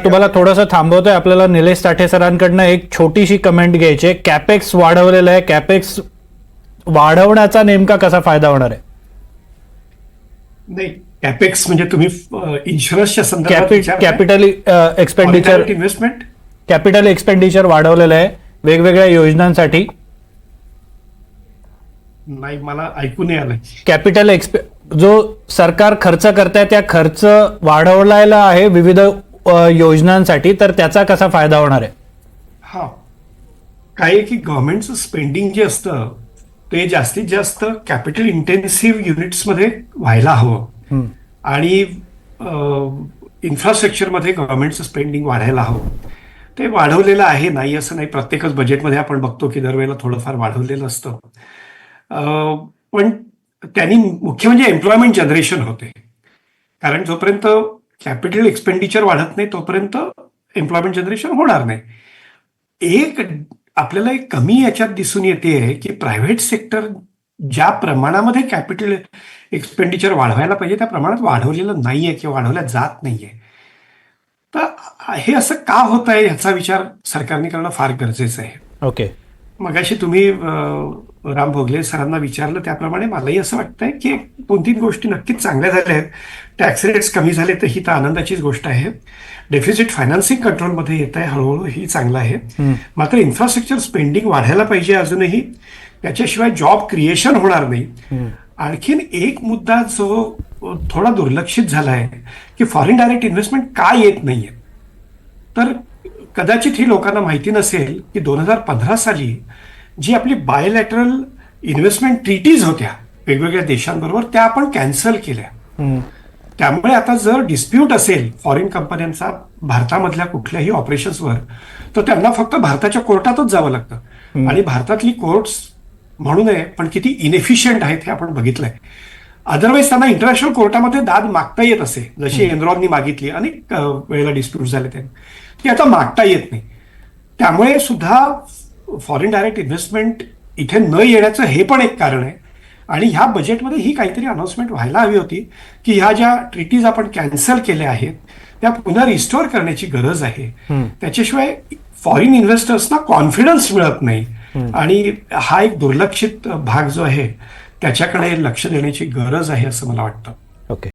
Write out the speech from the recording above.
तुम्हाला थोडंसं थांबवतोय. आपल्याला निलेश साठे सरांकडनं एक छोटीशी कमेंट घ्यायची आहे. कॅपेक्स वाढवलेलं आहे, कॅपेक्स वाढवण्याचा नेमका कसा फायदा होणार आहे? नाही, कॅपेक्स म्हणजे तुम्ही इन्शुरन्सच्या संदर्भात capital expenditure investment capital expenditure वाढवलेलं आहे वेगवेगळ्या योजनांसाठी. नाही, मला ऐकू नाही आलं. कॅपिटल जो सरकार खर्च करताय त्या खर्च वाढवलेला आहे विविध योजनांसाठी, तर त्याचा कसा फायदा होणार आहे? हा, काय आहे की गव्हर्नमेंटचं स्पेंडिंग जे असतं ते जास्तीत जास्त कॅपिटल इंटेन्सिव्ह युनिट्समध्ये व्हायला हवं आणि इन्फ्रास्ट्रक्चरमध्ये गव्हर्नमेंटचं स्पेंडिंग वाढायला हवं. ते वाढवलेलं आहे, नाही असं नाही. प्रत्येकच बजेटमध्ये आपण बघतो की दरवेळेला थोडंफार वाढवलेलं असतं. पण त्यांनी मुख्य म्हणजे एम्प्लॉयमेंट जनरेशन होते. कारण जोपर्यंत कॅपिटल एक्सपेंडिचर वाढत नाही तोपर्यंत एम्प्लॉयमेंट जनरेशन होणार नाही. एक आपल्याला एक कमी याच्यात दिसून येते की प्रायव्हेट सेक्टर ज्या प्रमाणामध्ये कॅपिटल एक्सपेंडिचर वाढवायला पाहिजे त्या प्रमाणात वाढवलेलं नाहीये किंवा वाढवल्या जात नाहीये. तर हे असं का होत आहे ह्याचा विचार सरकारने करणं फार गरजेचं आहे. ओके, मगाशी तुम्ही राम भोगले सरांना विचारलं त्याप्रमाणे मलाही असं वाटतंय की 2-3 गोष्टी नक्कीच चांगल्या झाल्या आहेत. टॅक्स रेट्स कमी झाले तर ही तर आनंदाचीच गोष्ट आहे. डेफिसिट फायनान्सिंग कंट्रोलमध्ये येत आहे हळूहळू, ही चांगलं आहे. मात्र इन्फ्रास्ट्रक्चर स्पेंडिंग वाढायला पाहिजे अजूनही, त्याच्याशिवाय जॉब क्रिएशन होणार नाही. आणखीन एक मुद्दा जो थोडा दुर्लक्षित झाला आहे की फॉरेन डायरेक्ट इन्व्हेस्टमेंट का येत नाहीये. तर कदाचित ही लोकांना माहिती नसेल की 2015 साली जी आपली बायोलॅटरल इन्व्हेस्टमेंट ट्रीटीज होत्या वेगवेगळ्या देशांबरोबर त्या आपण कॅन्सल केल्या. त्यामुळे आता जर डिस्प्यूट असेल फॉरेन कंपन्यांचा भारतामधल्या कुठल्याही ऑपरेशन्सवर तर त्यांना फक्त भारताच्या कोर्टातच जावं लागतं. आणि भारतातली कोर्ट्स म्हणू नये पण किती इनएफिशियंट आहेत हे आपण बघितलंय. अदरवाईज त्यांना इंटरनॅशनल कोर्टामध्ये दाद मागता येत असे, जशी एनरॉननी मागितली, अनेक वेळेला डिस्प्यूट झाले ते, ती आता मागता येत नाही. त्यामुळे सुद्धा फॉरेन डायरेक्ट इन्व्हेस्टमेंट इथे न येण्याचं हे पण एक कारण आहे. आणि ह्या बजेटमध्ये ही काहीतरी अनाउन्समेंट व्हायला हवी होती की ह्या ज्या ट्रीटीज आपण कॅन्सल केल्या आहेत त्या पुन्हा रिस्टोअर करण्याची गरज आहे. त्याच्याशिवाय फॉरेन इन्व्हेस्टर्सना कॉन्फिडन्स मिळत नाही आणि हा एक दुर्लक्षित भाग जो आहे त्याच्याकडे लक्ष देण्याची गरज आहे असं मला वाटतं. ओके.